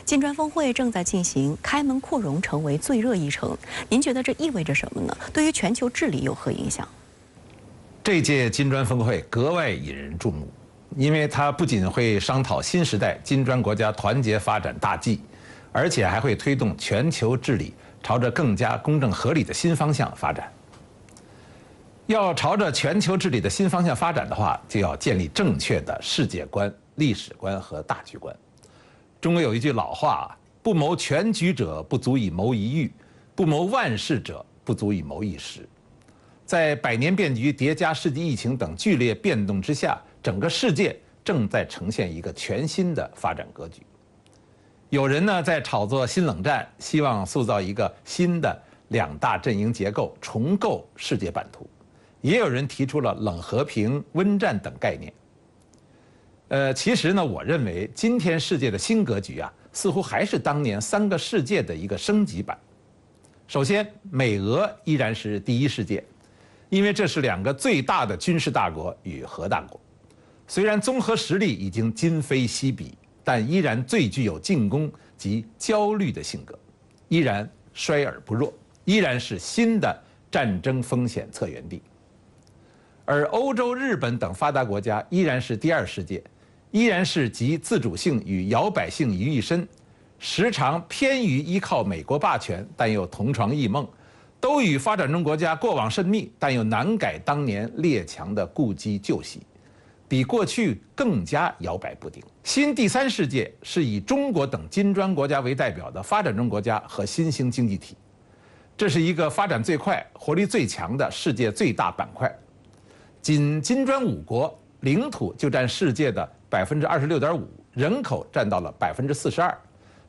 金砖峰会正在进行，开门扩容成为最热议程。您觉得这意味着什么呢？对于全球治理有何影响？这届金砖峰会格外引人注目，因为它不仅会商讨新时代金砖国家团结发展大计，而且还会推动全球治理朝着更加公正合理的新方向发展。要朝着全球治理的新方向发展的话，就要建立正确的世界观、历史观和大局观。中国有一句老话：“不谋全局者，不足以谋一域；不谋万事者，不足以谋一时。”在百年变局叠加世纪疫情等剧烈变动之下，整个世界正在呈现一个全新的发展格局。有人呢在炒作新冷战，希望塑造一个新的两大阵营结构，重构世界版图；也有人提出了冷和平、温战等概念。其实呢，我认为今天世界的新格局啊，似乎还是当年三个世界的一个升级版。首先，美俄依然是第一世界，因为这是两个最大的军事大国与核大国。虽然综合实力已经今非昔比，但依然最具有进攻及焦虑的性格，依然衰而不弱，依然是新的战争风险策源地。而欧洲、日本等发达国家依然是第二世界，依然是集自主性与摇摆性于一身，时常偏于依靠美国霸权，但又同床异梦，都与发展中国家过往甚密，但又难改当年列强的故基旧习，比过去更加摇摆不定。新第三世界是以中国等金砖国家为代表的发展中国家和新兴经济体，这是一个发展最快、活力最强的世界最大板块。仅金砖5国领土就占世界的26.5%，人口占到了42%，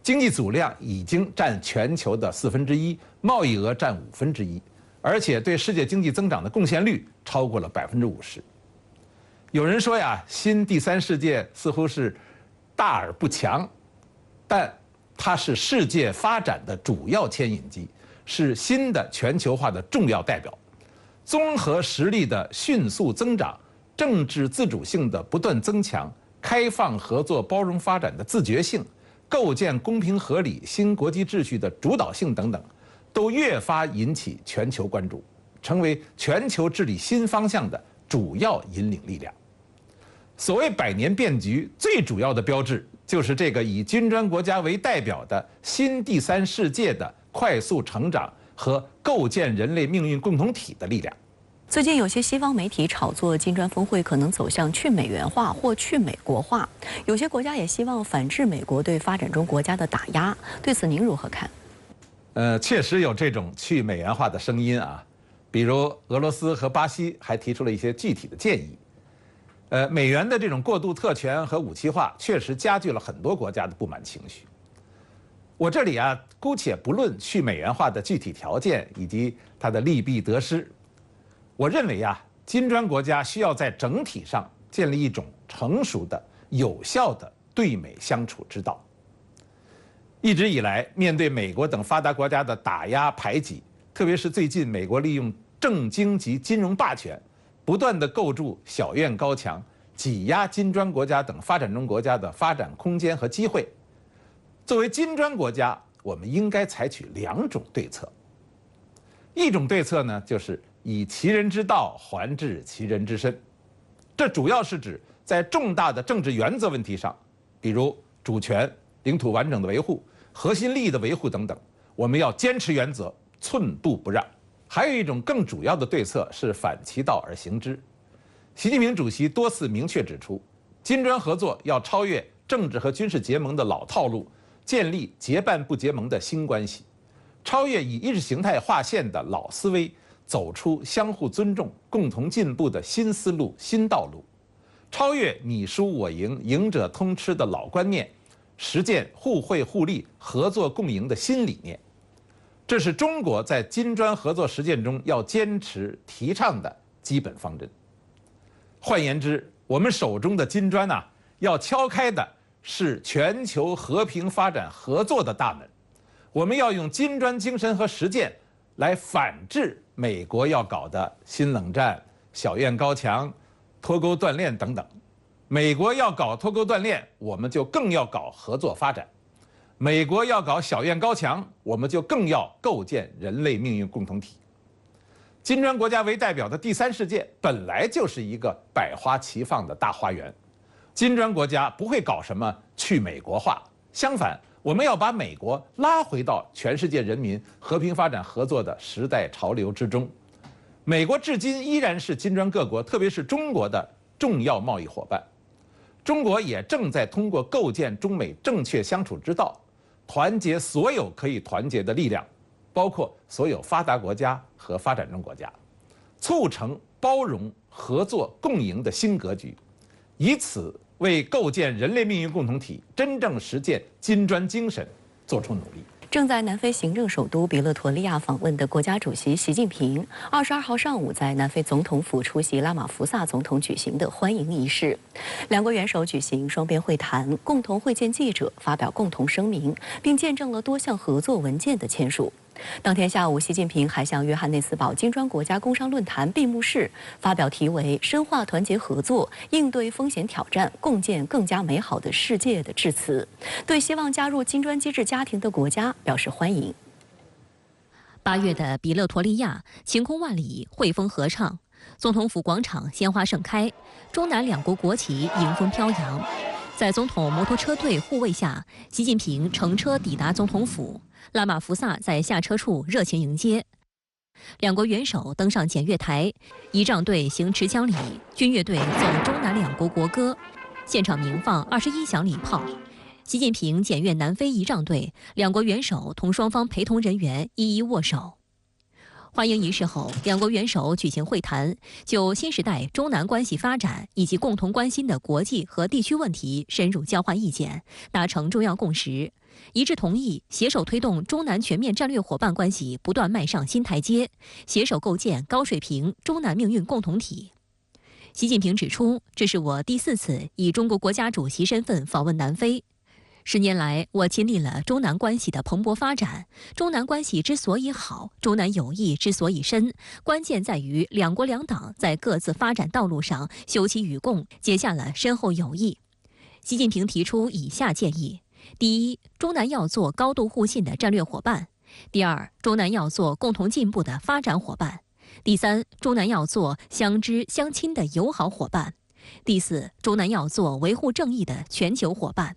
经济总量已经占全球的1/4，贸易额占1/5，而且对世界经济增长的贡献率超过了50%。有人说呀，新第三世界似乎是大而不强，但它是世界发展的主要牵引机，是新的全球化的重要代表。综合实力的迅速增长，政治自主性的不断增强，开放合作包容发展的自觉性，构建公平合理新国际秩序的主导性等等，都越发引起全球关注，成为全球治理新方向的主要引领力量。所谓百年变局，最主要的标志就是这个以金砖国家为代表的新第三世界的快速成长和构建人类命运共同体的力量。最近有些西方媒体炒作金砖峰会可能走向去美元化或去美国化，有些国家也希望反制美国对发展中国家的打压。对此您如何看？确实有这种去美元化的声音啊，比如俄罗斯和巴西还提出了一些具体的建议。美元的这种过度特权和武器化，确实加剧了很多国家的不满情绪。我这里啊，姑且不论去美元化的具体条件以及它的利弊得失。我认为啊，金砖国家需要在整体上建立一种成熟的、有效的对美相处之道。一直以来，面对美国等发达国家的打压排挤，特别是最近美国利用政经及金融霸权，不断地构筑小院高墙，挤压金砖国家等发展中国家的发展空间和机会。作为金砖国家，我们应该采取2种对策。一种对策呢，就是以其人之道还治其人之身，这主要是指在重大的政治原则问题上，比如主权、领土完整的维护、核心利益的维护等等，我们要坚持原则，寸步不让。还有一种更主要的对策是反其道而行之。习近平主席多次明确指出，金砖合作要超越政治和军事结盟的老套路，建立结伴不结盟的新关系，超越以意识形态划线的老思维，走出相互尊重、共同进步的新思路、新道路，超越你输我赢、赢者通吃的老观念，实践互惠互利、合作共赢的新理念。这是中国在金砖合作实践中要坚持提倡的基本方针。换言之，我们手中的金砖啊，要敲开的是全球和平发展合作的大门。我们要用金砖精神和实践来反制美国要搞的新冷战、小院高墙、脱钩断链等等。美国要搞脱钩断链，我们就更要搞合作发展。美国要搞小院高墙，我们就更要构建人类命运共同体。金砖国家为代表的第三世界本来就是一个百花齐放的大花园，金砖国家不会搞什么去美国化，相反，我们要把美国拉回到全世界人民和平发展合作的时代潮流之中。美国至今依然是金砖各国，特别是中国的重要贸易伙伴。中国也正在通过构建中美正确相处之道，团结所有可以团结的力量，包括所有发达国家和发展中国家，促成包容、合作、共赢的新格局，以此为构建人类命运共同体、真正实践金砖精神做出努力。正在南非行政首都比勒陀利亚访问的国家主席习近平，22号上午在南非总统府出席拉马福萨总统举行的欢迎仪式。两国元首举行双边会谈，共同会见记者，发表共同声明，并见证了多项合作文件的签署。当天下午，习近平还向约翰内斯堡金砖国家工商论坛闭幕式发表题为“深化团结合作，应对风险挑战，共建更加美好的世界”的致辞，对希望加入金砖机制家庭的国家表示欢迎。8月的比勒陀利亚晴空万里，汇风合唱，总统府广场鲜花盛开，中南两国国旗迎风飘扬。在总统摩托车队护卫下，习近平乘车抵达总统府，拉马福萨在下车处热情迎接。两国元首登上检阅台，仪仗队行持枪礼，军乐队奏中南两国国歌，现场鸣放21响礼炮。习近平检阅南非仪仗队，两国元首同双方陪同人员一一握手。欢迎仪式后，两国元首举行会谈，就新时代中南关系发展以及共同关心的国际和地区问题深入交换意见，达成重要共识，一致同意携手推动中南全面战略伙伴关系不断迈上新台阶，携手构建高水平中南命运共同体。习近平指出，这是我第4次以中国国家主席身份访问南非。10年来，我亲历了中南关系的蓬勃发展。中南关系之所以好，中南友谊之所以深，关键在于两国两党在各自发展道路上休戚与共，结下了深厚友谊。习近平提出以下建议：第一，中南要做高度互信的战略伙伴；第二，中南要做共同进步的发展伙伴；第三，中南要做相知相亲的友好伙伴；第四，中南要做维护正义的全球伙伴。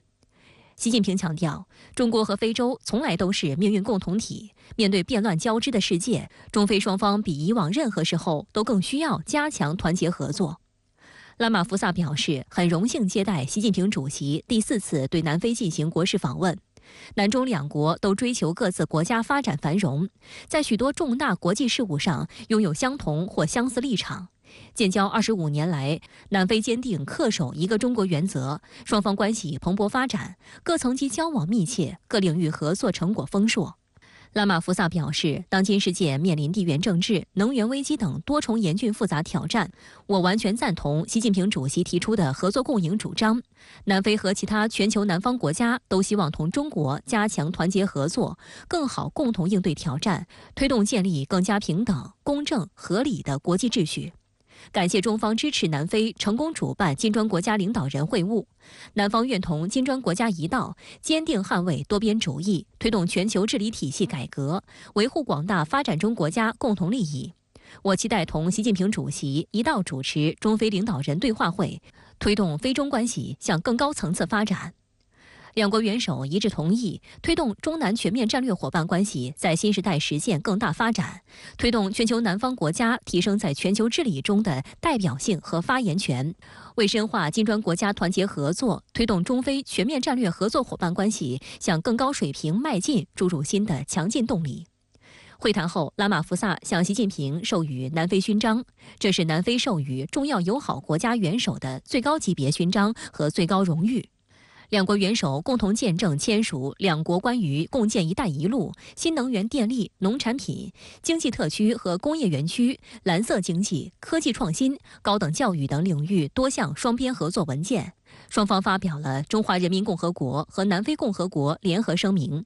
习近平强调，中国和非洲从来都是命运共同体。面对变乱交织的世界，中非双方比以往任何时候都更需要加强团结合作。拉马福萨表示，很荣幸接待习近平主席第4次对南非进行国事访问。南中两国都追求各自国家发展繁荣，在许多重大国际事务上拥有相同或相似立场。建交25年来，南非坚定恪守一个中国原则，双方关系蓬勃发展，各层级交往密切，各领域合作成果丰硕。拉马福萨表示，当今世界面临地缘政治、能源危机等多重严峻复杂挑战，我完全赞同习近平主席提出的合作共赢主张。南非和其他全球南方国家都希望同中国加强团结合作，更好共同应对挑战，推动建立更加平等、公正、合理的国际秩序。感谢中方支持南非成功主办金砖国家领导人会晤，南方愿同金砖国家一道，坚定捍卫多边主义，推动全球治理体系改革，维护广大发展中国家共同利益。我期待同习近平主席一道主持中非领导人对话会，推动非中关系向更高层次发展。两国元首一致同意推动中南全面战略伙伴关系在新时代实现更大发展，推动全球南方国家提升在全球治理中的代表性和发言权，为深化金砖国家团结合作，推动中非全面战略合作伙伴关系向更高水平迈进注入新的强劲动力。会谈后，拉马福萨向习近平授予南非勋章，这是南非授予重要友好国家元首的最高级别勋章和最高荣誉。两国元首共同见证签署两国关于共建“一带一路”、新能源电力、农产品、经济特区和工业园区、蓝色经济、科技创新、高等教育等领域多项双边合作文件。双方发表了中华人民共和国和南非共和国联合声明。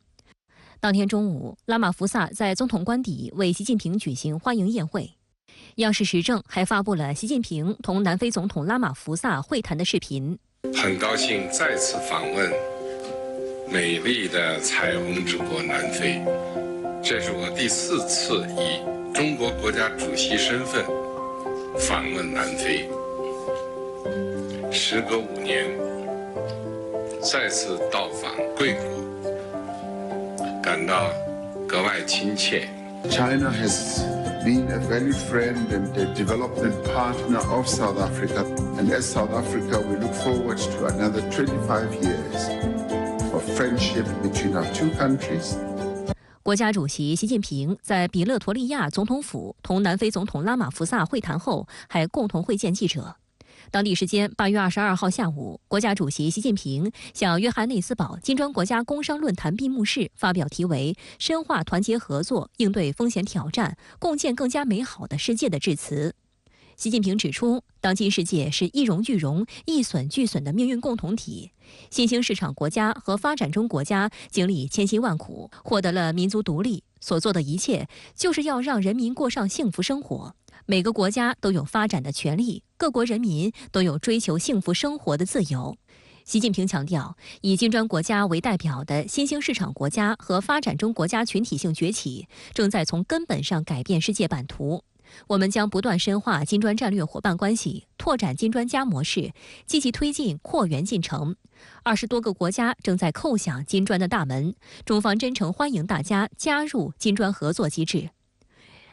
当天中午，拉马福萨在总统官邸为习近平举行欢迎宴会。央视时政还发布了习近平同南非总统拉马福萨会谈的视频。很高兴再次访问美丽的彩虹之国南非，这是我第4次以中国国家主席身份访问南非。时隔5年，再次到访贵国，感到格外亲切。China has been a valued friend and a development partner of South Africa, and as South Africa, we look forward to another 25 years of friendship between our two countries. 国家主席习近平在比勒陀利亚总统府同南非总统拉马福萨会谈后，还共同会见记者。当地时间8月22号下午，国家主席习近平向约翰内斯堡金砖国家工商论坛闭幕式发表题为“深化团结合作，应对风险挑战，共建更加美好的世界”的致辞。习近平指出，当今世界是一荣俱荣、一损俱损的命运共同体。新兴市场国家和发展中国家经历千辛万苦，获得了民族独立，所做的一切就是要让人民过上幸福生活。每个国家都有发展的权利，各国人民都有追求幸福生活的自由。习近平强调，以金砖国家为代表的新兴市场国家和发展中国家群体性崛起，正在从根本上改变世界版图。我们将不断深化金砖战略伙伴关系，拓展金砖加模式，积极推进扩员进程。20多个国家正在叩响金砖的大门，中方真诚欢迎大家加入金砖合作机制。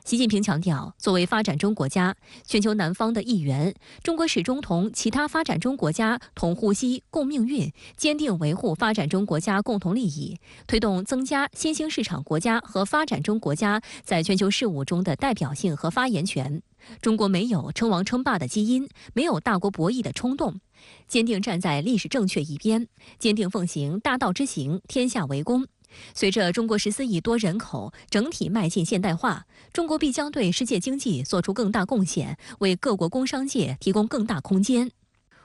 习近平强调，作为发展中国家、全球南方的一员，中国始终同其他发展中国家同呼吸、共命运，坚定维护发展中国家共同利益，推动增加新兴市场国家和发展中国家在全球事务中的代表性和发言权。中国没有称王称霸的基因，没有大国博弈的冲动，坚定站在历史正确一边，坚定奉行大道之行，天下为公。随着中国14亿多人口整体迈进现代化，中国必将对世界经济做出更大贡献，为各国工商界提供更大空间。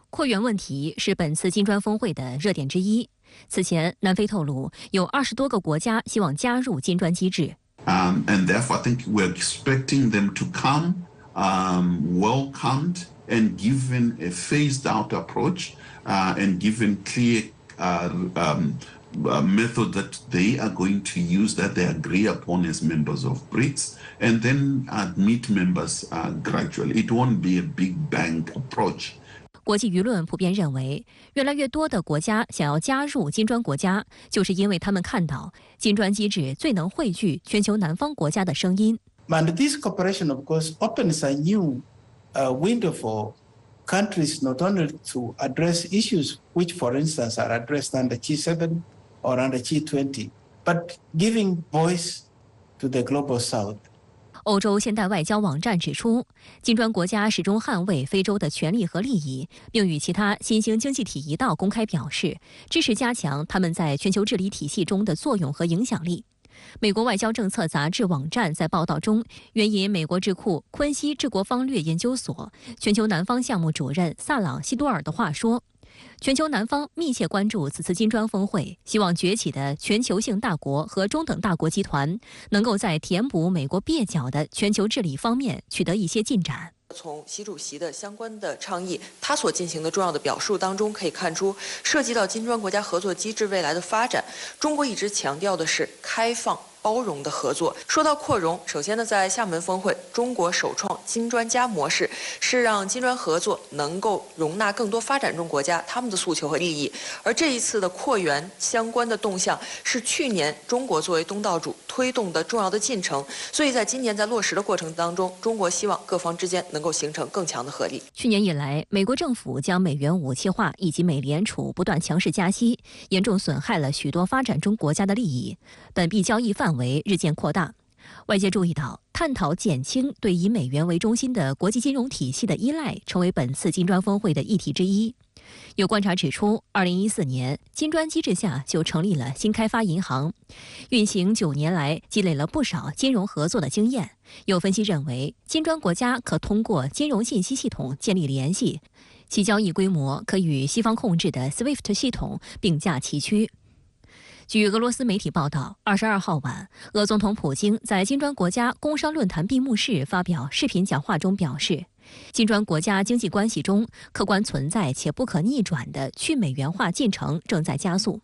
扩员问题是本次金砖峰会的热点之一。此前，南非透露有20多个国家希望加入金砖机制。And therefore, I think we're expecting them to come welcomed and given a phased-out approach and given clear method that they are going to use that they agree upon as members of BRICS, and then admit members gradually. It won't be a big bang approach. 国际舆论普遍认为，越来越多的国家想要加入金砖国家，就是因为他们看到金砖机制最能汇聚全球南方国家的声音。And this cooperation, of course, opens a new window for countries not only to address issues which, for instance, are addressed under G7 or under G20, but giving voice to the global south. 欧洲现代外交网站指出，金砖国家始终捍卫非洲的权利和利益，并与其他新兴经济体一道公开表示支持加强他们在全球治理体系中的作用和影响力。美国外交政策杂志网站在报道中援引美国智库昆西治国方略研究所全球南方项目主任萨朗西多尔的话说，全球南方密切关注此次金砖峰会，希望崛起的全球性大国和中等大国集团能够在填补美国蹩脚的全球治理方面取得一些进展。从习主席的相关的倡议，他所进行的重要的表述当中可以看出，涉及到金砖国家合作机制未来的发展，中国一直强调的是开放包容的合作。说到扩容，首先呢，在厦门峰会，中国首创金砖加模式，是让金砖合作能够容纳更多发展中国家他们的诉求和利益。而这一次的扩员相关的动向，是去年中国作为东道主推动的重要的进程。所以在今年在落实的过程当中，中国希望各方之间能够形成更强的合力。去年以来，美国政府将美元武器化，以及美联储不断强势加息，严重损害了许多发展中国家的利益，本币交易范围日渐扩大。外界注意到，探讨减轻对以美元为中心的国际金融体系的依赖，成为本次金砖峰会的议题之一。有观察指出，2014年金砖机制下就成立了新开发银行，运行9年来积累了不少金融合作的经验。有分析认为，金砖国家可通过金融信息系统建立联系，其交易规模可与西方控制的 SWIFT 系统并驾齐驱。据俄罗斯媒体报道，22号晚，俄总统普京在金砖国家工商论坛闭幕式发表视频讲话中表示，金砖国家经济关系中客观存在且不可逆转的去美元化进程正在加速，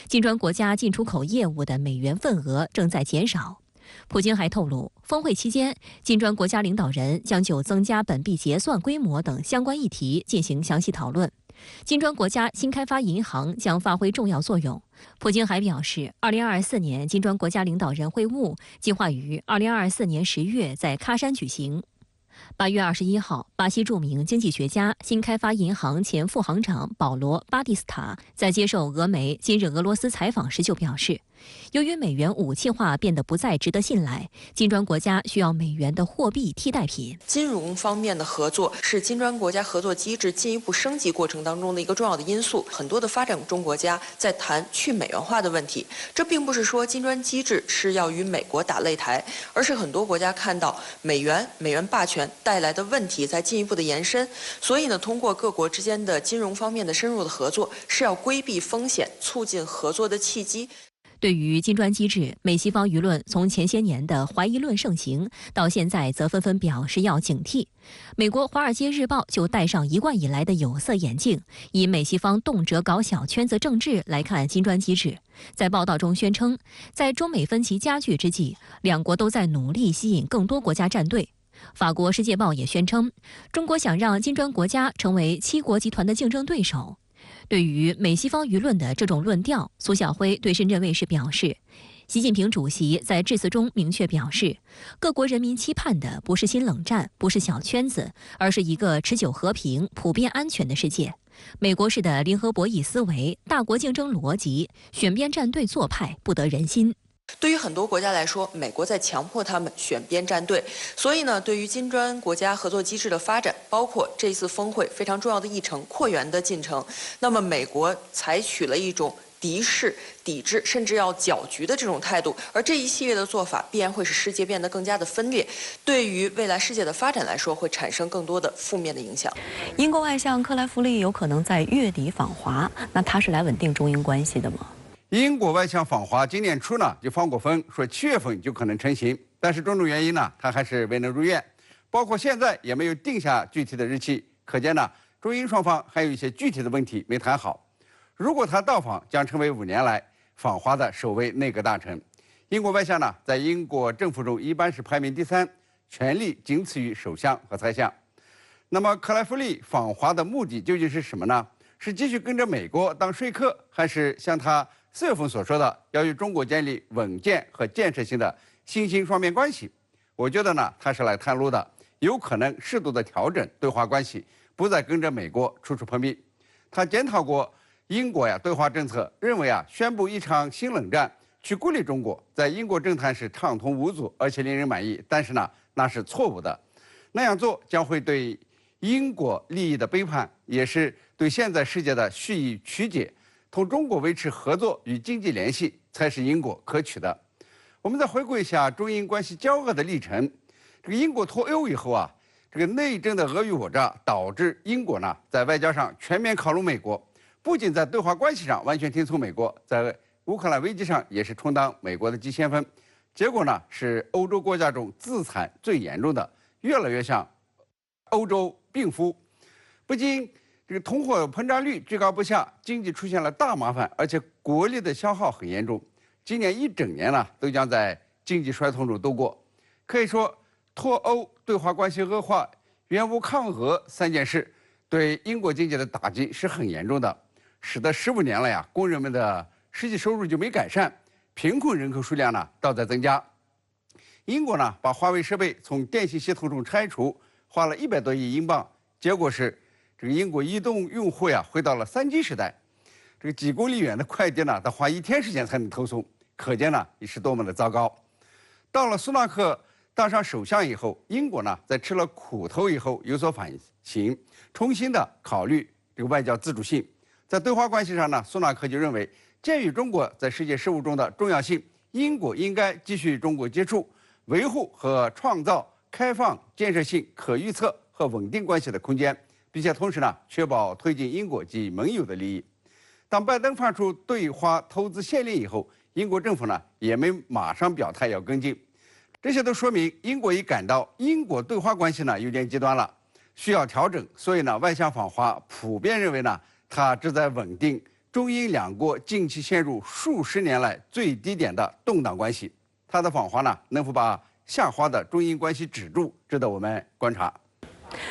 金砖国家进出口业务的美元份额正在减少。普京还透露，峰会期间，金砖国家领导人将就增加本币结算规模等相关议题进行详细讨论。金砖国家新开发银行将发挥重要作用。普京还表示，2024年金砖国家领导人会晤计划于2024年10月在喀山举行。8月21号，巴西著名经济学家、新开发银行前副行长保罗·巴蒂斯塔在接受俄媒《今日俄罗斯》采访时就表示，由于美元武器化变得不再值得信赖，金砖国家需要美元的货币替代品。金融方面的合作是金砖国家合作机制进一步升级过程当中的一个重要的因素。很多的发展中国家在谈去美元化的问题，这并不是说金砖机制是要与美国打擂台，而是很多国家看到美元霸权带来的问题在进一步的延伸，所以呢，通过各国之间的金融方面的深入的合作，是要规避风险、促进合作的契机。对于金砖机制，美西方舆论从前些年的怀疑论盛行，到现在则纷纷表示要警惕。美国《华尔街日报》就戴上一贯以来的有色眼镜，以美西方动辄搞小圈子政治来看金砖机制。在报道中宣称，在中美分歧加剧之际，两国都在努力吸引更多国家站队。法国《世界报》也宣称，中国想让金砖国家成为7国集团的竞争对手。对于美西方舆论的这种论调，苏晓辉对深圳卫视表示，习近平主席在致辞中明确表示，各国人民期盼的不是新冷战，不是小圈子，而是一个持久和平、普遍安全的世界。美国式的零和博弈思维、大国竞争逻辑、选边站队做派不得人心。对于很多国家来说，美国在强迫他们选边站队，所以呢，对于金砖国家合作机制的发展，包括这次峰会非常重要的议程扩员的进程，那么美国采取了一种敌视、抵制，甚至要搅局的这种态度，而这一系列的做法必然会使世界变得更加的分裂，对于未来世界的发展来说，会产生更多的负面的影响。英国外相克莱弗利有可能在月底访华，那他是来稳定中英关系的吗？英国外相访华，今年初呢就放过风，说7月份就可能成行，但是种种原因呢，他还是未能如愿，包括现在也没有定下具体的日期，可见呢，中英双方还有一些具体的问题没谈好。如果他到访，将成为5年来访华的首位内阁大臣。英国外相呢，在英国政府中一般是排名第3，权力仅次于首相和财相。那么克莱弗利访华的目的究竟是什么呢？是继续跟着美国当说客，还是像他4月份所说的，要与中国建立稳健和建设性的新兴双边关系？我觉得呢，他是来探路的，有可能适度的调整对华关系，不再跟着美国处处碰壁。他检讨过英国对华政策，认为宣布一场新冷战，去孤立中国，在英国政坛是畅通无阻，而且令人满意。但是呢，那是错误的，那样做将会对英国利益的背叛，也是对现在世界的蓄意曲解。同中国维持合作与经济联系才是英国可取的。我们再回顾一下中英关系交恶的历程。这个英国脱欧以后这个内政的尔虞我诈，导致英国呢在外交上全面靠拢美国，不仅在对华关系上完全听从美国，在乌克兰危机上也是充当美国的急先锋。结果呢是欧洲国家中自残最严重的，越来越像欧洲病夫。不仅这个通货膨胀率居高不下，经济出现了大麻烦，而且国力的消耗很严重。今年一整年呢，都将在经济衰退中度过。可以说，脱欧、对华关系恶化、援乌抗俄3件事，对英国经济的打击是很严重的，使得15年了工人们的实际收入就没改善，贫困人口数量呢倒在增加。英国呢把华为设备从电信系统中拆除，花了100多亿英镑，结果是这个英国移动用户回到了3G 时代，这个几公里远的快递呢，得花1天时间才能投送，可见呢是多么的糟糕。到了苏纳克当上首相以后，英国呢在吃了苦头以后有所反省，重新的考虑这个外交自主性。在对华关系上呢，苏纳克就认为，鉴于中国在世界事务中的重要性，英国应该继续与中国接触，维护和创造开放、建设性、可预测和稳定关系的空间，并且同时呢，确保推进英国及盟友的利益。当拜登发出对华投资限令以后，英国政府呢也没马上表态要跟进，这些都说明英国已感到英国对华关系呢有点极端了，需要调整。所以呢，外相访华普遍认为呢，他旨在稳定中英两国近期陷入数十年来最低点的动荡关系。他的访华呢，能否把下滑的中英关系止住，值得我们观察。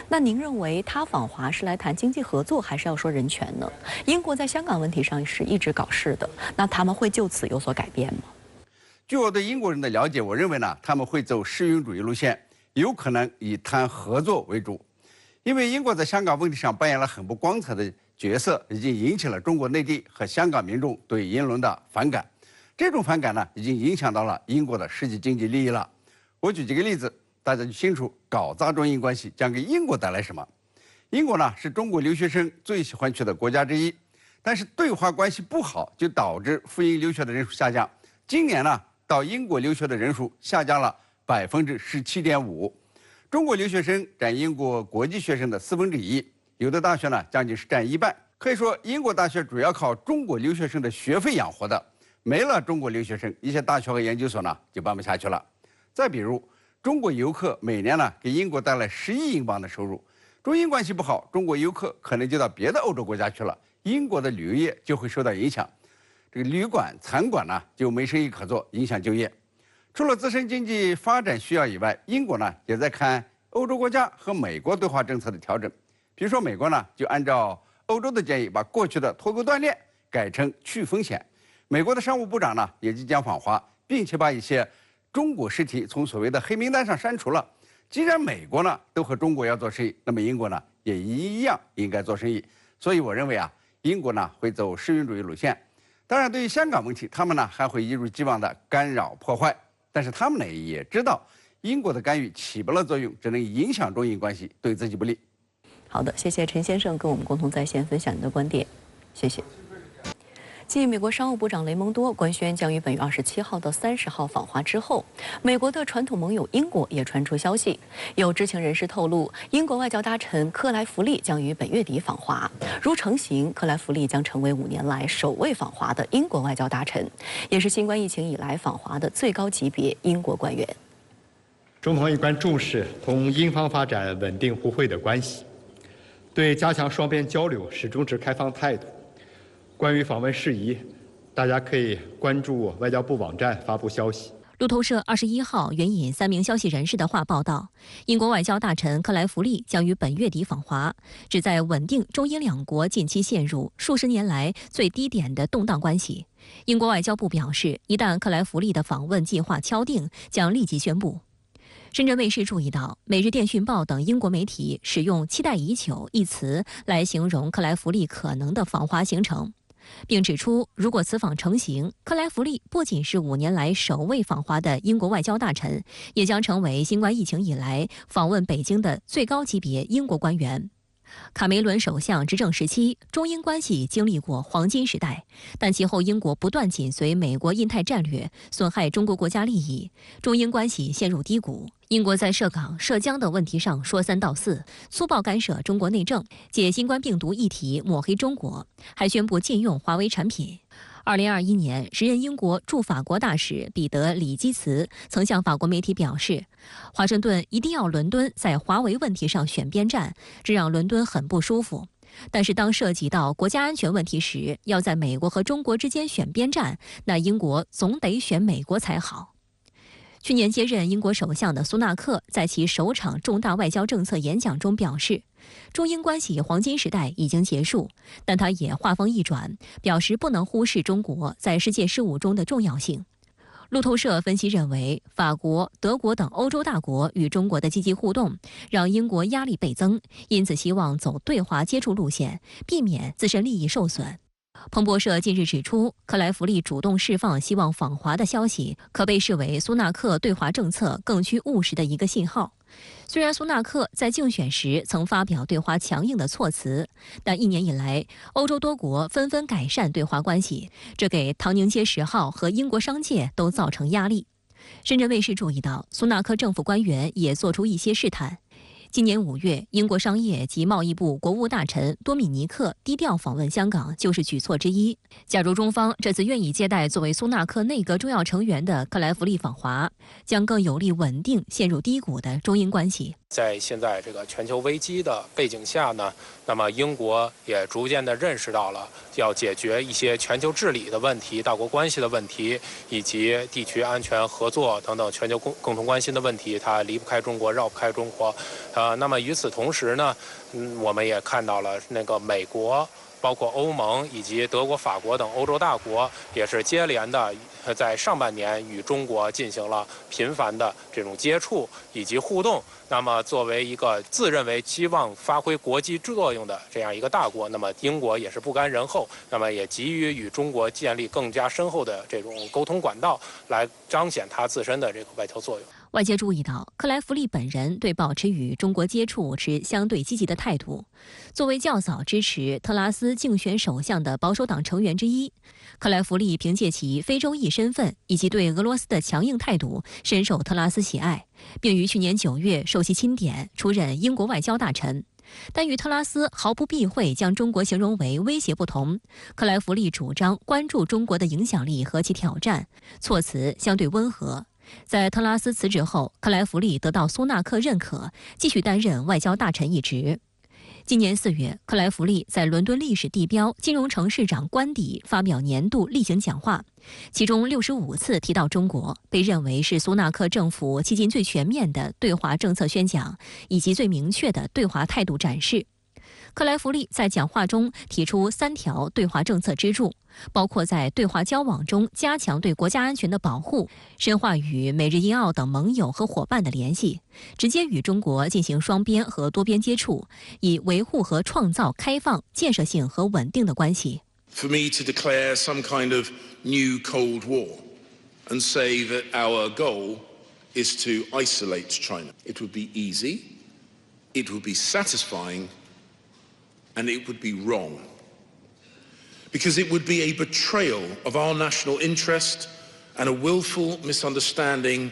那您认为他访华是来谈经济合作，还是要说人权呢？英国在香港问题上是一直搞事的，那他们会就此有所改变吗？据我对英国人的了解，我认为呢，他们会走实用主义路线，有可能以谈合作为主。因为英国在香港问题上扮演了很不光彩的角色，已经引起了中国内地和香港民众对英伦的反感。这种反感呢，已经影响到了英国的实际经济利益了。我举几个例子，大家就清楚搞砸中英关系将给英国带来什么。英国呢是中国留学生最喜欢去的国家之一，但是对华关系不好，就导致赴英留学的人数下降。今年呢，到英国留学的人数下降了17.5%，中国留学生占英国国际学生的1/4，有的大学呢将近是占1半。可以说，英国大学主要靠中国留学生的学费养活的，没了中国留学生，一些大学和研究所呢就办不下去了。再比如，中国游客每年呢给英国带来10亿英镑的收入，中英关系不好，中国游客可能就到别的欧洲国家去了，英国的旅游业就会受到影响。这个旅馆、餐馆呢就没生意可做，影响就业。除了自身经济发展需要以外，英国呢也在看欧洲国家和美国对华政策的调整。比如说，美国呢就按照欧洲的建议，把过去的脱钩断链改成去风险。美国的商务部长呢也即将访华，并且把一些中国实体从所谓的黑名单上删除了。既然美国呢都和中国要做生意，那么英国呢也一样应该做生意。所以我认为啊，英国呢会走实用主义路线。当然，对于香港问题，他们呢还会一如既往的干扰破坏。但是他们呢也知道，英国的干预起不了作用，只能影响中英关系，对自己不利。好的，谢谢陈先生跟我们共同在线分享您的观点，谢谢。继美国商务部长雷蒙多官宣将于本月27号到30号访华之后，美国的传统盟友英国也传出消息。有知情人士透露，英国外交大臣克莱弗利将于本月底访华。如成行，克莱弗利将成为5年来首位访华的英国外交大臣，也是新冠疫情以来访华的最高级别英国官员。中方一贯重视同英方发展稳定互惠的关系，对加强双边交流始终持开放态度。关于访问事宜，大家可以关注外交部网站发布消息。路透社21号援引3名消息人士的话报道，英国外交大臣克莱弗利将于本月底访华，旨在稳定中英两国近期陷入数十年来最低点的动荡关系。英国外交部表示，一旦克莱弗利的访问计划敲定，将立即宣布。深圳卫视注意到，《每日电讯报》等英国媒体使用"期待已久"一词来形容克莱弗利可能的访华行程。并指出，如果此访成行，克莱弗利不仅是5年来首位访华的英国外交大臣，也将成为新冠疫情以来访问北京的最高级别英国官员。卡梅伦首相执政时期，中英关系经历过黄金时代，但其后英国不断紧随美国印太战略，损害中国国家利益，中英关系陷入低谷。英国在涉港、涉疆等问题上说3道4，粗暴干涉中国内政，借新冠病毒议题抹黑中国，还宣布禁用华为产品。2021年，时任英国驻法国大使彼得·里基茨曾向法国媒体表示，华盛顿一定要伦敦在华为问题上选边站，这让伦敦很不舒服。但是当涉及到国家安全问题时，要在美国和中国之间选边站，那英国总得选美国才好。去年接任英国首相的苏纳克在其首场重大外交政策演讲中表示，中英关系黄金时代已经结束，但他也话锋一转，表示不能忽视中国在世界事务中的重要性。路透社分析认为，法国、德国等欧洲大国与中国的积极互动，让英国压力倍增，因此希望走对华接触路线，避免自身利益受损。彭博社近日指出，克莱弗利主动释放希望访华的消息，可被视为苏纳克对华政策更趋务实的一个信号。虽然苏纳克在竞选时曾发表对华强硬的措辞，但1年以来，欧洲多国纷纷改善对华关系，这给唐宁街10号和英国商界都造成压力。深圳卫视注意到，苏纳克政府官员也做出一些试探。今年5月，英国商业及贸易部国务大臣多米尼克低调访问香港，就是举措之一。假如中方这次愿意接待作为苏纳克内阁重要成员的克莱弗利访华，将更有力稳定陷入低谷的中英关系。在现在这个全球危机的背景下呢，那么英国也逐渐地认识到了要解决一些全球治理的问题、大国关系的问题，以及地区安全合作等等全球共同关心的问题，它离不开中国，绕不开中国。那么与此同时呢，我们也看到了那个美国，包括欧盟以及德国、法国等欧洲大国，也是接连的在上半年与中国进行了频繁的这种接触以及互动。那么作为一个自认为希望发挥国际作用的这样一个大国，那么英国也是不甘人后，那么也急于与中国建立更加深厚的这种沟通管道，来彰显它自身的这个外交作用。外界注意到，克莱弗利本人对保持与中国接触持相对积极的态度。作为较早支持特拉斯竞选首相的保守党成员之一，克莱弗利凭借其非洲裔身份以及对俄罗斯的强硬态度，深受特拉斯喜爱，并于去年9月受其钦点出任英国外交大臣。但与特拉斯毫不避讳将中国形容为威胁不同，克莱弗利主张关注中国的影响力和其挑战，措辞相对温和。在特拉斯辞职后，克莱弗利得到苏纳克认可，继续担任外交大臣一职。今年4月，克莱弗利在伦敦历史地标金融城市长官邸发表年度例行讲话，其中65次提到中国，被认为是苏纳克政府迄今最全面的对华政策宣讲，以及最明确的对华态度展示。克莱弗利在讲话中提出3条对华政策支柱，包括在对华交往中加强对国家安全的保护，深化与美日印澳等盟友和伙伴的联系，直接与中国进行双边和多边接触，以维护和创造开放、建设性和稳定的关系。 For me to declare some kind of new Cold War and say that our goal is to isolate China. It would be easy, it would be satisfying, and it would be wrong. Because it would be a betrayal of our national interest and a willful misunderstanding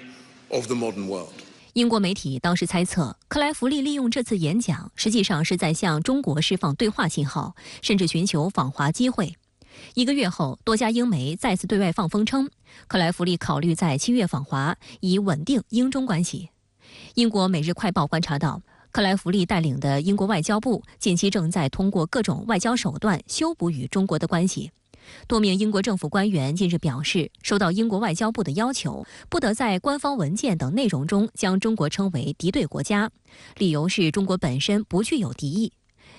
of the modern world. 英国媒体当时猜测，克莱弗利利用这次演讲，实际上是在向中国释放对话信号，甚至寻求访华机会。1个月后，多家英媒再次对外放风称，克莱弗利考虑在7月访华，以稳定英中关系。英国《每日快报》观察到，克莱弗利带领的英国外交部近期正在通过各种外交手段修补与中国的关系。多名英国政府官员近日表示，收到英国外交部的要求，不得在官方文件等内容中将中国称为敌对国家，理由是中国本身不具有敌意。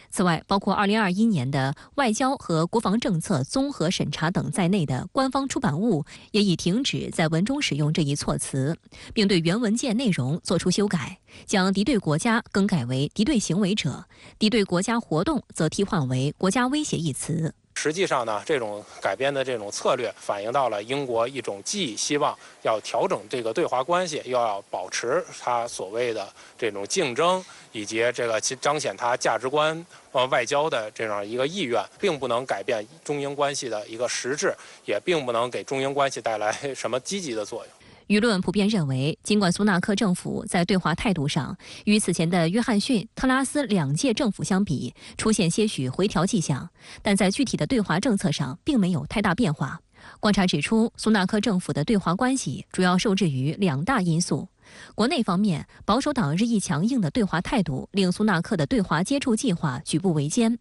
此外，包括2021年的外交和国防政策综合审查等在内的官方出版物也已停止在文中使用这一措辞，并对原文件内容作出修改，将敌对国家更改为敌对行为者，敌对国家活动则替换为国家威胁一词。实际上呢，这种改编的这种策略反映到了英国一种既希望要调整这个对华关系，又要保持它所谓的这种竞争，以及这个彰显它价值观外交的这样一个意愿，并不能改变中英关系的一个实质，也并不能给中英关系带来什么积极的作用。舆论普遍认为，尽管苏纳克政府在对华态度上与此前的约翰逊、特拉斯2届政府相比出现些许回调迹象，但在具体的对华政策上并没有太大变化。观察指出，苏纳克政府的对华关系主要受制于2大因素。国内方面，保守党日益强硬的对华态度令苏纳克的对华接触计划举步维艰。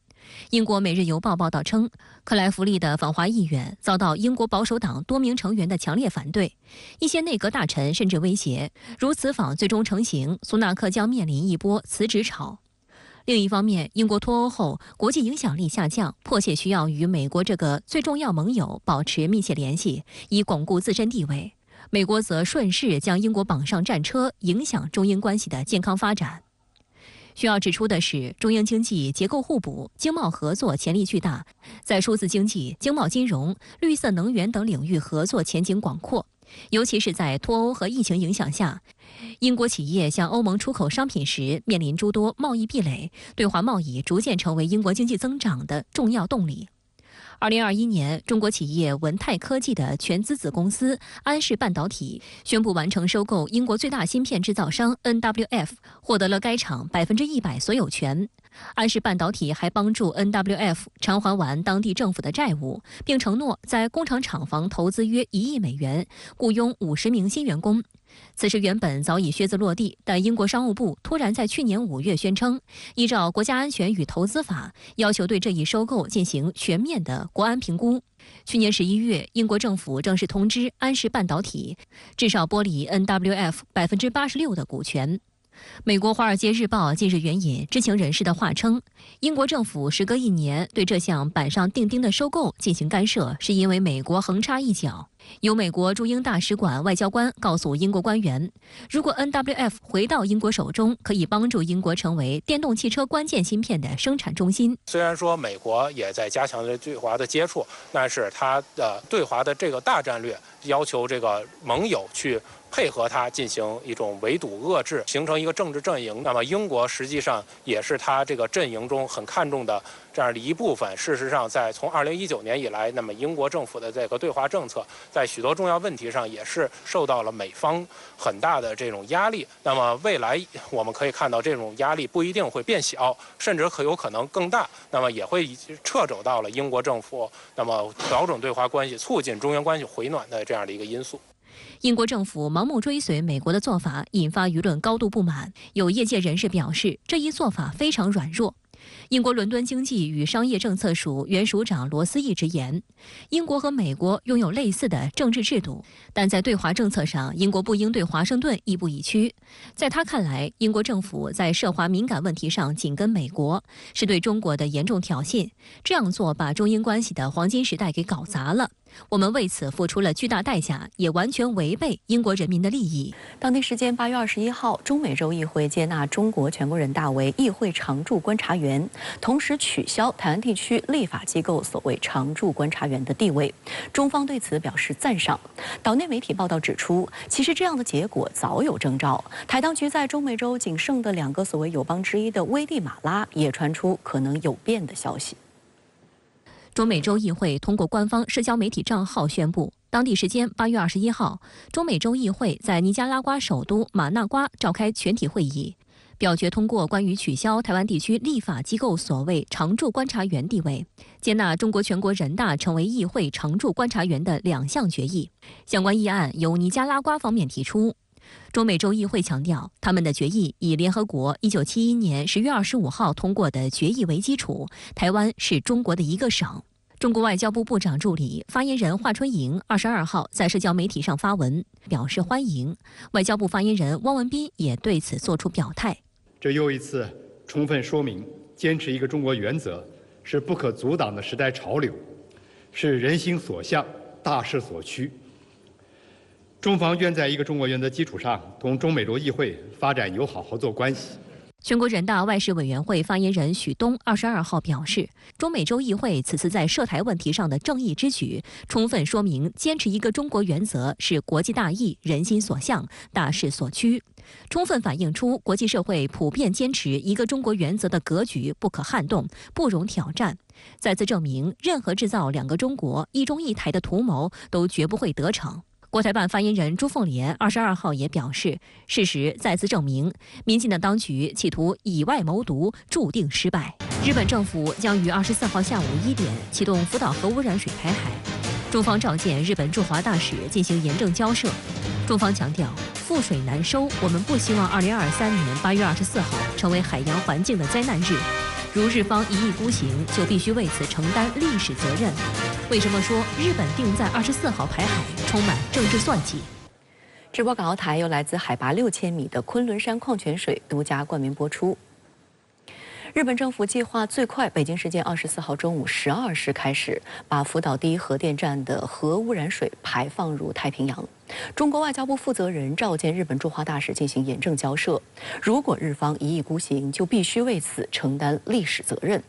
英国《每日邮报》报道称，克莱弗利的访华意愿遭到英国保守党多名成员的强烈反对，一些内阁大臣甚至威胁，如此访最终成行，苏纳克将面临一波辞职潮。另一方面，英国脱欧后国际影响力下降，迫切需要与美国这个最重要盟友保持密切联系，以巩固自身地位。美国则顺势将英国绑上战车，影响中英关系的健康发展。需要指出的是，中英经济结构互补，经贸合作潜力巨大，在数字经济、经贸金融、绿色能源等领域合作前景广阔。尤其是在脱欧和疫情影响下，英国企业向欧盟出口商品时面临诸多贸易壁垒，对华贸易逐渐成为英国经济增长的重要动力。2021年，中国企业文泰科技的全资子公司安氏半导体宣布完成收购英国最大芯片制造商 NWF， 获得了该厂100%所有权。安氏半导体还帮助 NWF 偿还完当地政府的债务，并承诺在工厂厂房投资约1亿美元，雇佣50名新员工。此事原本早已靴子落地，但英国商务部突然在去年5月宣称，依照《国家安全与投资法》，要求对这一收购进行全面的国安评估。去年11月，英国政府正式通知安氏半导体，至少剥离 NWF 86%的股权。美国《华尔街日报》近日援引知情人士的话称，英国政府时隔1年对这项板上钉钉的收购进行干涉，是因为美国横插一脚。有美国驻英大使馆外交官告诉英国官员，如果 NWF 回到英国手中，可以帮助英国成为电动汽车关键芯片的生产中心。虽然说美国也在加强对华的接触，但是它的对华的这个大战略要求这个盟友去配合它进行一种围堵遏制，形成一个政治阵营。那么英国实际上也是它这个阵营中很看重的这样的一部分。事实上，从2019年以来，那么英国政府的这个对华政策，在许多重要问题上也是受到了美方很大的这种压力。那么未来我们可以看到，这种压力不一定会变小，甚至有可能更大。那么也会掣肘到了英国政府那么调整对华关系、促进中英关系回暖的这样的一个因素。英国政府盲目追随美国的做法，引发舆论高度不满。有业界人士表示，这一做法非常软弱。英国伦敦经济与商业政策署原署长罗斯义直言，英国和美国拥有类似的政治制度，但在对华政策上，英国不应对华盛顿亦步亦趋。在他看来，英国政府在涉华敏感问题上紧跟美国，是对中国的严重挑衅。这样做把中英关系的黄金时代给搞砸了。我们为此付出了巨大代价，也完全违背英国人民的利益。当地时间8月21号，中美洲议会接纳中国全国人大为议会常驻观察员，同时取消台湾地区立法机构所谓常驻观察员的地位。中方对此表示赞赏。岛内媒体报道指出，其实这样的结果早有征兆。台当局在中美洲仅剩的2个所谓友邦之一的危地马拉也传出可能有变的消息。中美洲议会通过官方社交媒体账号宣布，当地时间8月21号，中美洲议会在尼加拉瓜首都马纳瓜召开全体会议，表决通过关于取消台湾地区立法机构所谓常驻观察员地位，接纳中国全国人大成为议会常驻观察员的2项决议。相关议案由尼加拉瓜方面提出。中美洲议会强调，他们的决议以联合国1971年10月25号通过的决议为基础，台湾是中国的一个省。中国外交部部长助理发言人华春莹22号在社交媒体上发文表示欢迎，外交部发言人汪文斌也对此作出表态。这又一次充分说明，坚持一个中国原则是不可阻挡的时代潮流，是人心所向、大势所趋。中方愿在一个中国原则基础上，同中美洲议会发展友好合作关系。全国人大外事委员会发言人许东22号表示，中美洲议会此次在涉台问题上的正义之举，充分说明坚持一个中国原则是国际大义、人心所向、大势所趋，充分反映出国际社会普遍坚持一个中国原则的格局不可撼动、不容挑战。再次证明，任何制造2个中国、一中一台的图谋都绝不会得逞。国台办发言人朱凤莲22号也表示，事实再次证明，民进党当局企图以外谋独，注定失败。日本政府将于24号下午1点启动福岛核污染水排海，中方召见日本驻华大使进行严正交涉。中方强调，覆水难收，我们不希望2023年8月24号成为海洋环境的灾难日。如日方一意孤行，就必须为此承担历史责任。为什么说日本定在24号排海充满政治算计？直播港澳台由来自海拔6000米的昆仑山矿泉水独家冠名播出。日本政府计划最快北京时间24号中午12时开始，把福岛第一核电站的核污染水排放入太平洋。中国外交部负责人召见日本驻华大使进行严正交涉，如果日方一意孤行，就必须为此承担历史责任。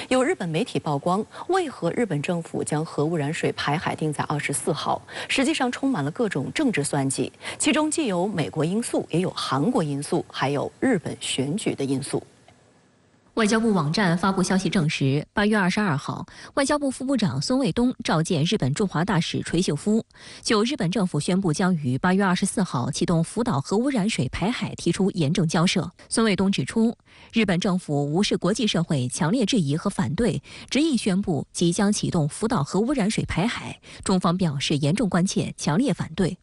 有日本媒体曝光，为何日本政府将核污染水排海定在24号，实际上充满了各种政治算计，其中既有美国因素，也有韩国因素，还有日本选举的因素。外交部网站发布消息证实，8月22号，外交部副部长孙卫东召见日本驻华大使垂秀夫，就日本政府宣布将于8月24号启动福岛核污染水排海提出严正交涉。孙卫东指出，日本政府无视国际社会强烈质疑和反对，执意宣布即将启动福岛核污染水排海，中方表示严重关切，强烈反对。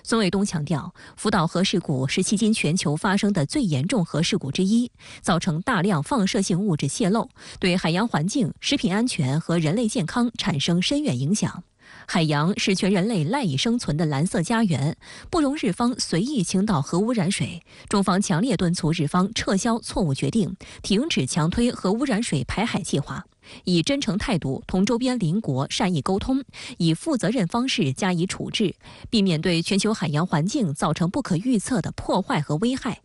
孙卫东强调，福岛核事故是迄今全球发生的最严重核事故之一，造成大量放射性物质泄漏，对海洋环境、食品安全和人类健康产生深远影响。海洋是全人类赖以生存的蓝色家园，不容日方随意倾倒核污染水。中方强烈敦促日方撤销错误决定，停止强推核污染水排海计划，以真诚态度同周边邻国善意沟通，以负责任方式加以处置，避免对全球海洋环境造成不可预测的破坏和危害。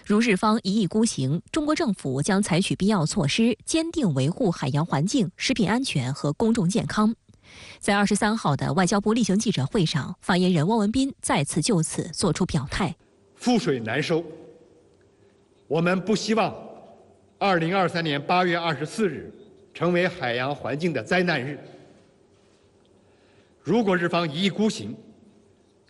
如日方一意孤行，中国政府将采取必要措施，坚定维护海洋环境、食品安全和公众健康。在23号的外交部例行记者会上，发言人汪文斌再次就此作出表态：覆水难收，我们不希望2023年8月24日成为海洋环境的灾难日。如果日方一意孤行，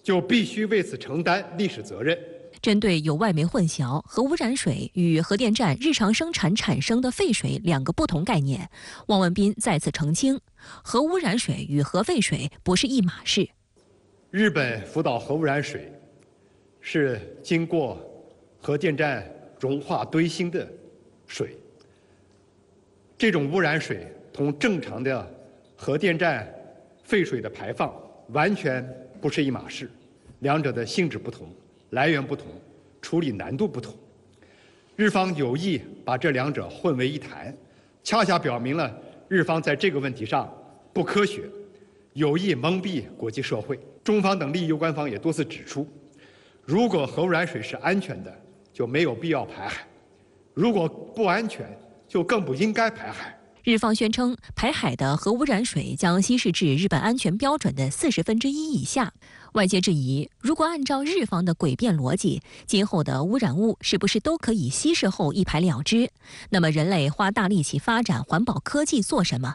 就必须为此承担历史责任。针对有外媒混淆核污染水与核电站日常生产产生的废水两个不同概念，汪文斌再次澄清，核污染水与核废水不是一码事。日本福岛核污染水是经过核电站融化堆芯的水，这种污染水同正常的核电站废水的排放完全不是一码事，两者的性质不同，来源不同，处理难度不同。日方有意把这两者混为一谈，恰恰表明了日方在这个问题上不科学，有意蒙蔽国际社会。中方等利益攸关方也多次指出，如果核污染水是安全的，就没有必要排海；如果不安全，就更不应该排海。日方宣称，排海的核污染水将稀释至日本安全标准的1/40以下。外界质疑，如果按照日方的诡辩逻辑，今后的污染物是不是都可以稀释后一排了之？那么人类花大力气发展环保科技做什么？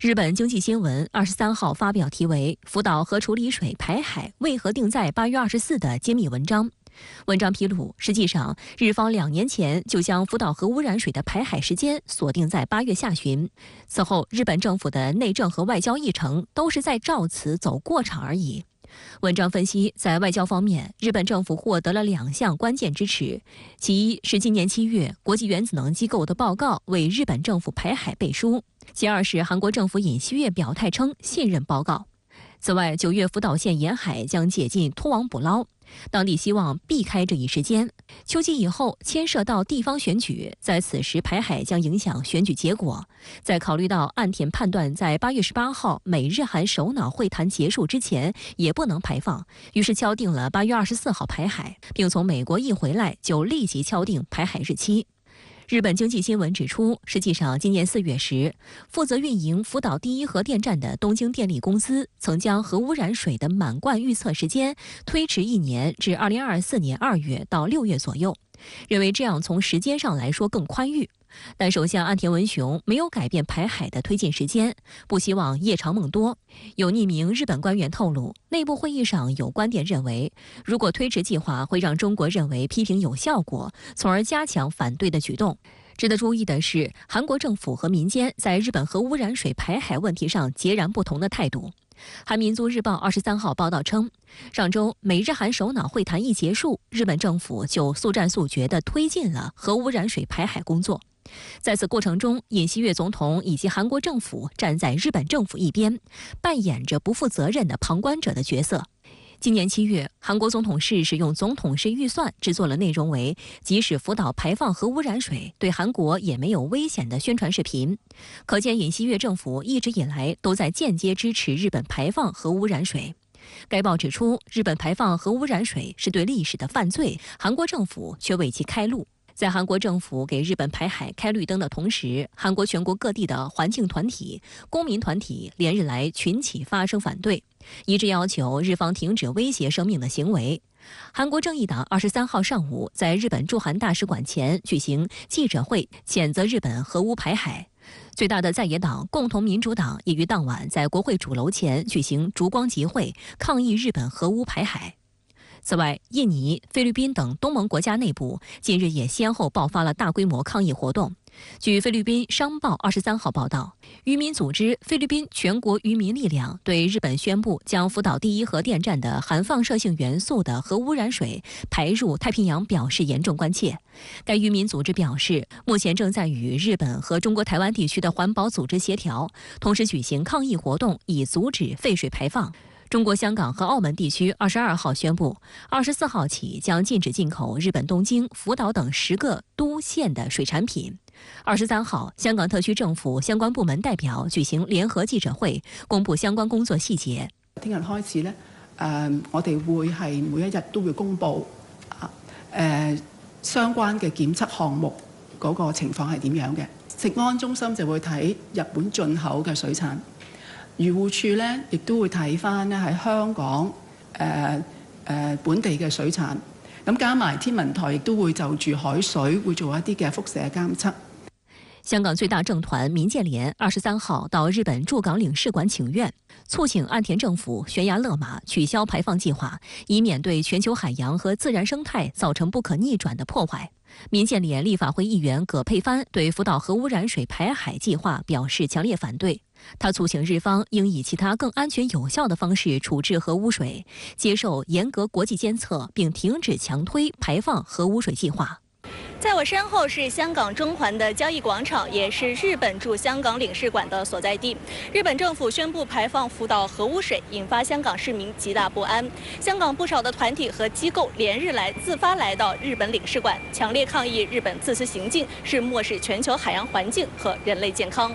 日本经济新闻23号发表题为《福岛核处理水排海为何定在8月24》的揭秘文章。文章披露，实际上日方2年前就将福岛核污染水的排海时间锁定在8月下旬，此后日本政府的内政和外交议程都是在照此走过场而已。文章分析，在外交方面，日本政府获得了2项关键支持，其一是今年7月国际原子能机构的报告为日本政府排海背书，其二是韩国政府尹锡悦表态称信任报告。此外，9月福岛县沿海将解禁拖网捕捞，当地希望避开这一时间。秋季以后牵涉到地方选举，在此时排海将影响选举结果。在考虑到岸田判断在8月18号美日韩首脑会谈结束之前也不能排放，于是敲定了8月24号排海，并从美国一回来就立即敲定排海日期。日本经济新闻指出，实际上今年4月时，负责运营福岛第一核电站的东京电力公司曾将核污染水的满贯预测时间推迟1年至2024年2月到6月左右，认为这样从时间上来说更宽裕。但首相岸田文雄没有改变排海的推进时间，不希望夜长梦多。有匿名日本官员透露，内部会议上有观点认为，如果推迟计划会让中国认为批评有效果，从而加强反对的举动。值得注意的是，韩国政府和民间在日本核污染水排海问题上截然不同的态度。韩民族日报23号报道称，上周美日韩首脑会谈一结束，日本政府就速战速决地推进了核污染水排海工作。在此过程中，尹锡悦总统以及韩国政府站在日本政府一边，扮演着不负责任的旁观者的角色。今年7月，韩国总统室使用总统室预算制作了内容为即使福岛排放核污染水，对韩国也没有危险的宣传视频。可见尹锡悦政府一直以来都在间接支持日本排放核污染水。该报指出，日本排放核污染水是对历史的犯罪，韩国政府却为其开路。在韩国政府给日本排海开绿灯的同时，韩国全国各地的环境团体、公民团体连日来群起发声反对，一致要求日方停止威胁生命的行为。韩国正义党23号上午在日本驻韩大使馆前举行记者会，谴责日本核污排海。最大的在野党共同民主党也于当晚在国会主楼前举行烛光集会，抗议日本核污排海。此外，印尼、菲律宾等东盟国家内部近日也先后爆发了大规模抗议活动。据菲律宾商报23号报道，渔民组织菲律宾全国渔民力量对日本宣布将福岛第一核电站的含放射性元素的核污染水排入太平洋表示严重关切。该渔民组织表示，目前正在与日本和中国台湾地区的环保组织协调，同时举行抗议活动，以阻止废水排放。中国香港和澳门地区22号宣布，24号起将禁止进口日本东京、福岛等10个都县的水产品。23號，香港特區政府相關部門代表舉行聯合記者會，公布相關工作細節。聽日開始呢，我哋會係每一日都會公布相關嘅檢測項目嗰個情況係點樣嘅。食安中心就會睇日本進口嘅水產，漁護署呢亦都會睇返呢喺香港本地嘅水產。咁加埋天文台亦都會就住海水會做一啲嘅輻射監測。香港最大政團民建聯23號到日本駐港領事館請願，促請岸田政府懸崖勒馬，取消排放計劃，以免對全球海洋和自然生態造成不可逆轉的破壞。民建聯立法會議員葛珮帆對福島核污染水排海計劃表示強烈反對。他促請日方應以其他更安全有效的方式處置核污水，接受嚴格國際監測，並停止強推排放核污水計劃。在我身後是香港中環的交易廣場，也是日本駐香港領事館的所在地。日本政府宣布排放福島核污水，引發香港市民極大不安。香港不少的團體和機構連日來自發來到日本領事館，強烈抗議日本自私行徑是漠視全球海洋環境和人類健康。